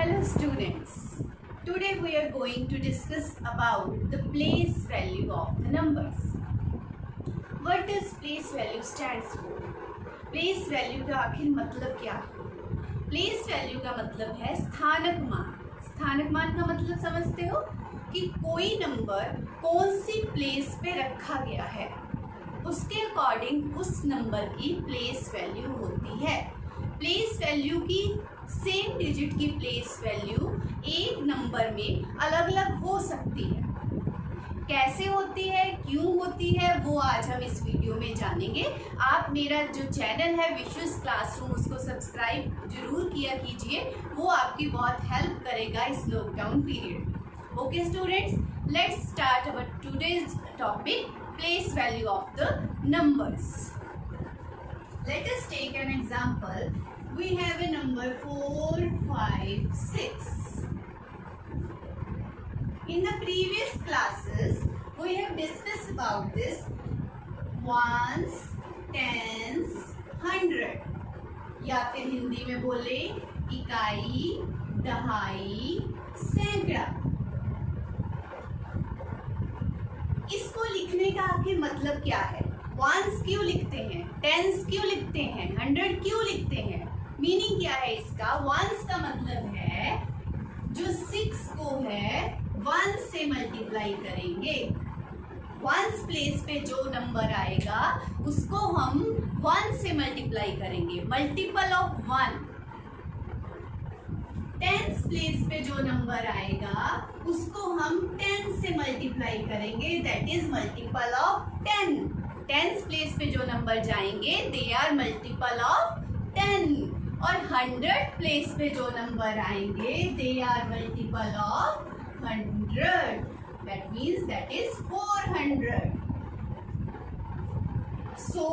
Hello students, today we are going to discuss about the place value of the numbers. What does place value stands for? Place value का आखिर मतलब क्या है? Place value का मतलब है स्थानक मान. स्थानक मान का मतलब समझते हो कि कोई नंबर कौन सी प्लेस पे रखा गया है, उसके अकॉर्डिंग उस नंबर की प्लेस वैल्यू होती है. प्लेस वैल्यू की सेम डिजिट की प्लेस वैल्यू एक नंबर में अलग अलग हो सकती है. कैसे होती है, क्यों होती है, वो आज हम इस वीडियो में जानेंगे. आप मेरा जो चैनल है विश्वस क्लासरूम, उसको सब्सक्राइब जरूर किया कीजिए, वो आपकी बहुत हेल्प करेगा इस लॉकडाउन पीरियड में. Okay students, let's start our today's topic, place value of the numbers. Let us take an example. We have a number 4, 5, 6. In the previous classes, we have discussed about this ones, tens, 100. या फिर हिंदी में बोले इकाई, दहाई, सैकड़ा. इसको लिखने का आखिर मतलब क्या है? वंस क्यों लिखते हैं, टेंस क्यों लिखते हैं, 100 क्यों लिखते हैं? मीनिंग क्या है इसका? वंस का मतलब है जो 6 को है 1 से मल्टीप्लाई करेंगे. वंस प्लेस पे जो नंबर आएगा उसको हम 1 से मल्टीप्लाई करेंगे, मल्टीपल ऑफ 1. टेंस प्लेस पे जो नंबर आएगा उसको हम 10 से मल्टीप्लाई करेंगे, that is multiple of 10. Tens place पे जो नंबर जाएंगे दे आर मल्टीपल ऑफ 10. और 100 प्लेस पे जो नंबर आएंगे they are multiple of 100. That means that is 400. So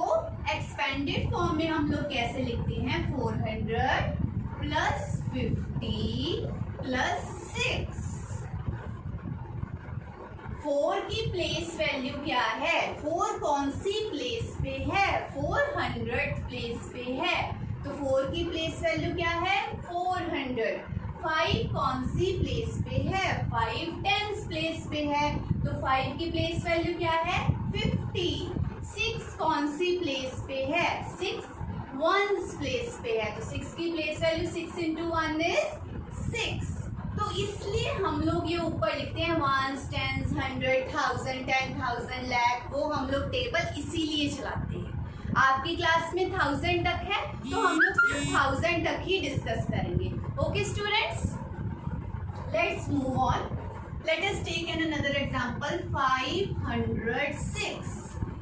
expanded form में हम लोग कैसे लिखते हैं? 400 प्लस 50 प्लस 6. 4 की प्लेस वैल्यू क्या है? 4 कौन सी प्लेस पे है? 400 प्लेस पे है, तो 4 की प्लेस वैल्यू क्या है? 400. 5 कौन सी प्लेस पे है? 5 टेंस प्लेस पे है, तो 5 की प्लेस वैल्यू क्या है? 50. 6 कौन सी प्लेस पे है? 6 वंस प्लेस पे है, तो 6 की प्लेस वैल्यू 6 इंटू 1 इज 6. तो इसलिए हम लोग ये ऊपर लिखते हैं वंस, टेंस, 100, 1000, 10,000, लाख. वो हम लोग टेबल इसीलिए चलाते हैं. आपकी क्लास में 1000 तक है तो हम लोग सिर्फ 1000 तक ही डिस्कस करेंगे. Okay students, let's move on. Let us take an another example. 506.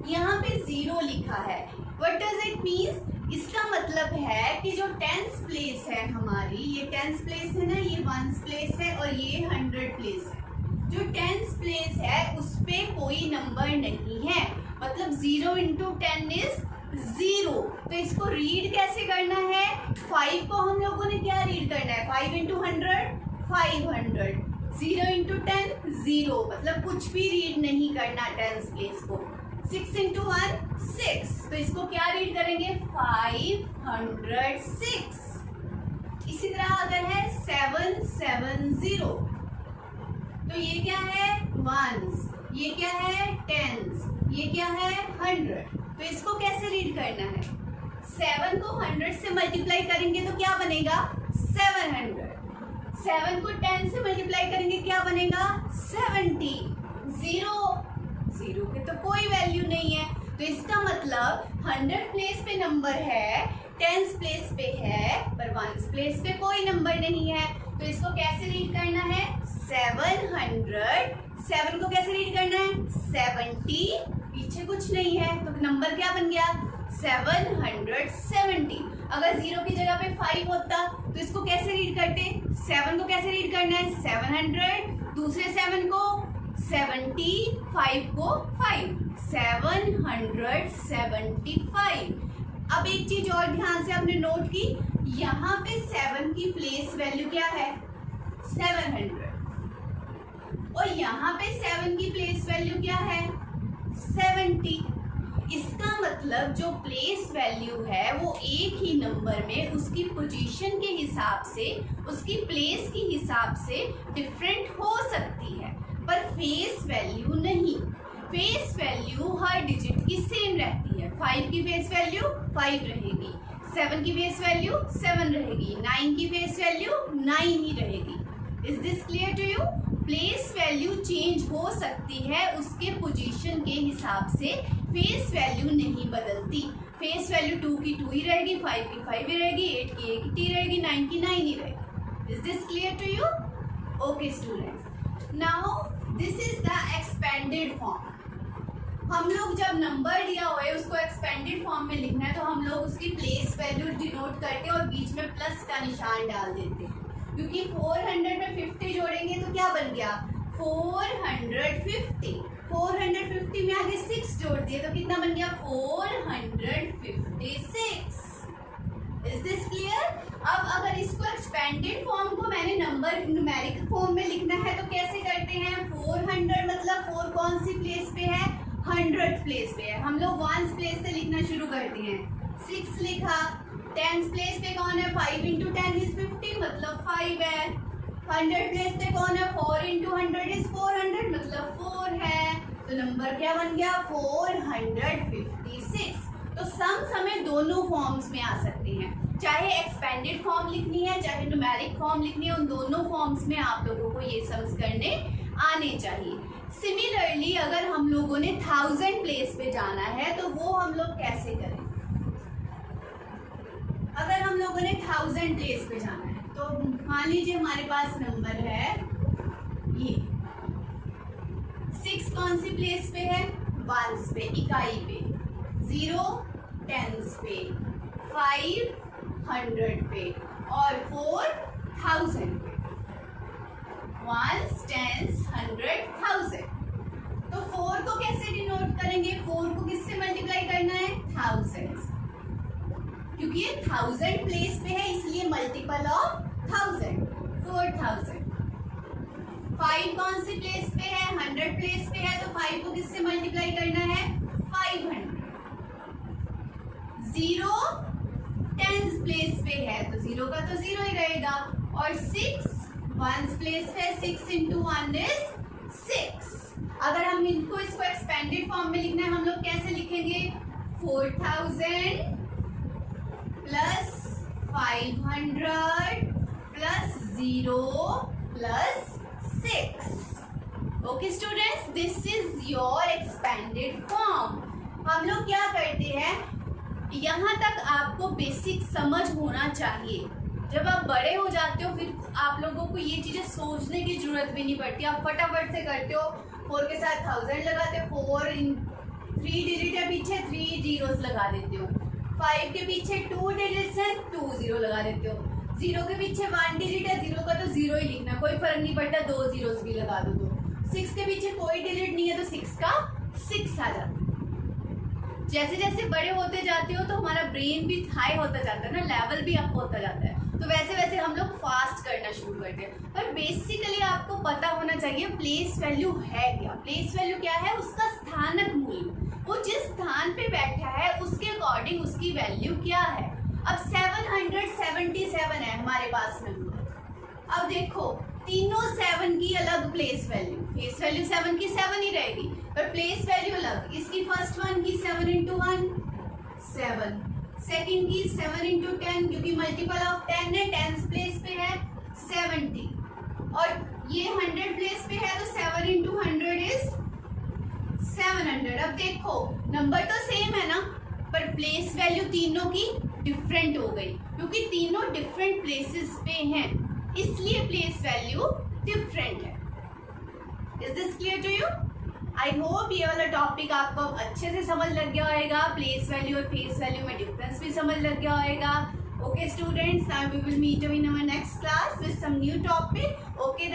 यहाँ पे 0 लिखा है. What does it means? इसका मतलब है कि जो टेंस प्लेस है हमारी, ये टेंस प्लेस है ना, ये वंस प्लेस है और ये 100 प्लेस है. जो टेंस प्लेस है उस पे कोई नंबर नहीं है, मतलब 0 इंटू 10 इज 0. तो इसको रीड कैसे करना है? 5 को हम लोगों ने क्या रीड करना है? 5 इंटू 100 500. 0 इंटू 10 0, मतलब कुछ भी रीड नहीं करना टेंस प्लेस को. 6 इंटू 1 6, तो इसको क्या रीड करेंगे? 506. इसी तरह अगर है 770, तो ये क्या है? वंस. ये क्या है? टेंस. ये क्या है? 100. तो इसको कैसे रीड करना है? 7 को 100 से मल्टीप्लाई करेंगे तो क्या बनेगा? 700. 7 को 10 से मल्टीप्लाई करेंगे क्या बनेगा? 70. 0 की तो कोई वैल्यू नहीं है, तो इसका मतलब 100 प्लेस पे नंबर है, टेंस प्लेस पे है, पर वंस प्लेस पे कोई नंबर नहीं है. तो इसको कैसे रीड करना है? 700. 7 को कैसे रीड करना है? 70. पीछे कुछ नहीं है तो नंबर क्या बन गया? 770. अगर 0 की जगह पे 5 होता तो इसको कैसे रीड करते? 7 को कैसे रीड करना है? 700. दूसरे 7 को 70, 5 को 5, 775. अब एक चीज और ध्यान से आपने नोट की, यहाँ पे 7 की प्लेस वैल्यू क्या है? 700. और यहाँ पे 7 की प्लेस वैल्यू क्या है? 70. इसका मतलब जो प्लेस वैल्यू है वो एक ही नंबर में उसकी पोजीशन के हिसाब से, उसकी प्लेस के हिसाब से डिफरेंट हो सकती है, पर फेस वैल्यू नहीं। फेस वैल्यू हर डिजिट की सेम रहती है। 5 की फेस वैल्यू 5 रहेगी, 7 की फेस वैल्यू 7 रहेगी, 9 की फेस वैल्यू 9 ही रहेगी। Is this clear to you? Place value change हो सकती है उसके पोजीशन के हिसाब से, फेस वैल्यू नहीं बदलती। फेस वैल्यू 2 की 2 ही रहेगी, 5 की 5 ही रहेगी, 8 की 8 ही रहेगी, 9 की 9 ही रहेगी। Is this clear to you? Okay students, now this is the expanded form. हम लोग जब नंबर दिया हुआ है उसको एक्सपेंडेड फॉर्म में लिखना है तो हम लोग उसकी प्लेस वैल्यू डिनोट करते हैं और बीच में प्लस का निशान डाल देते हैं, क्योंकि 400 में 50 जोड़ेंगे तो क्या बन गया 450। 450 में आगे 6 जोड़ दिए तो कितना बन गया 456। Is this clear? अब अगर इसको एक्सपेंडेड फॉर्म को मैंने नंबर न्यूमेरिक फॉर्म में लिखना है तो कैसे करते हैं? 400 मतलब 4 कौन सी प्लेस पे है? 100th प्लेस पे है। हम लोग 1st प्लेस से लिखना शुरू करते हैं। 6 लिखा, 10th प्लेस पे कौन है? 5 × 10 = 50 मतलब 5 है। 100 प्लेस पे कौन है? 4 × 100 = 400 मतलब 4 है। तो नंबर क्या बन गया 456। तो सम समय दोनों फॉर्म्स में आ सकते हैं, चाहे एक्सपेंडेड फॉर्म लिखनी है चाहे न्यूमेरिक फॉर्म लिखनी है, उन दोनों फॉर्म्स में आप लोगों को ये सम्स करने आने चाहिए। सिमिलरली अगर हम लोगों ने 1000 प्लेस पे जाना है तो वो हम लोग कैसे करें? अगर हम लोगों ने 1000 प्लेस पे जाना है तो मान लीजिए हमारे पास नंबर है ये 6 कौन सी प्लेस पे है? 1s पे, इकाई पे, 0 10s पे, 5 100 पे और 4 1000 पे। 1s 10s 100 1000। तो 4 को कैसे डिनोट करेंगे? 4 को किससे मल्टीप्लाई करना है? 1000, क्योंकि ये 1000 प्लेस पे है इसलिए मल्टीपल ऑफ 1000, 4000। 5 कौन सी प्लेस पे है? 100 प्लेस पे है तो 5 को किससे मल्टीप्लाई करना है? 500। 0 10s प्लेस पे है तो 0 का तो 0 ही रहेगा, और 6 1s प्लेस पे 6 × 1 = 6। अगर हम इसको एक्सपेंडेड फॉर्म में लिखना है हम लोग कैसे लिखेंगे? 4000 + 500 + 0 + 6। Okay students, this is your expanded form. हम लोग क्या करते हैं, यहाँ तक आपको बेसिक समझ होना चाहिए। जब आप बड़े हो जाते हो फिर आप लोगों को ये चीज़ें सोचने की जरूरत भी नहीं पड़ती, आप फटाफट से करते हो। 4 के साथ 1000 लगाते हो, 4 इन 3 डिजिट है पीछे 3 zeros लगा देते हो, 5 के पीछे 2 डिजिट्स है 2 0 लगा देते हो, 0 के पीछे 1 डिजिट है 0 का तो 0 ही लिखना, कोई फर्क नहीं पड़ता 2 zeros भी लगा दो। 6 के पीछे कोई डिजिट नहीं है तो 6 का 6 आ जाता है। जैसे जैसे बड़े होते जाते हो तो हमारा ब्रेन भी हाई होता जाता है ना, लेवल भी अप होता जाता है, तो वैसे वैसे हम लोग फास्ट करना शुरू करते हैं। पर बेसिकली आपको पता होना चाहिए प्लेस वैल्यू है क्या। प्लेस वैल्यू क्या है? उसका स्थानक मूल्य, वो जिस स्थान पे बैठा है उसके अकॉर्डिंग उसकी वैल्यू क्या है। अब 777 है हमारे पास नंबर। अब देखो तीनों 7 की अलग प्लेस वैल्यू, फेस वैल्यू 7 की 7 ही रहेगी पर प्लेस वैल्यू अलग। इसकी फर्स्ट वन की 7 × 1 7, सेकंड की 7 × 10 क्योंकि मल्टीपल ऑफ 10 है, 10th प्लेस पे है 70, और ये 100 प्लेस पे है तो 7 × 100 = 700। अब देखो नंबर तो सेम है ना, पर प्लेस वैल्यू तीनों की डिफरेंट हो गई क्योंकि तीनों डिफरेंट प्लेसेस पे हैं, इसलिए प्लेस वैल्यू डिफरेंट है। Is this clear to you? I hope ये वाला टॉपिक आपको अच्छे से समझ लग गया होगा, प्लेस वैल्यू और फेस वैल्यू में डिफरेंस भी समझ लग गया होगा। Okay students, now we will meet in our next class with some new topic. Okay.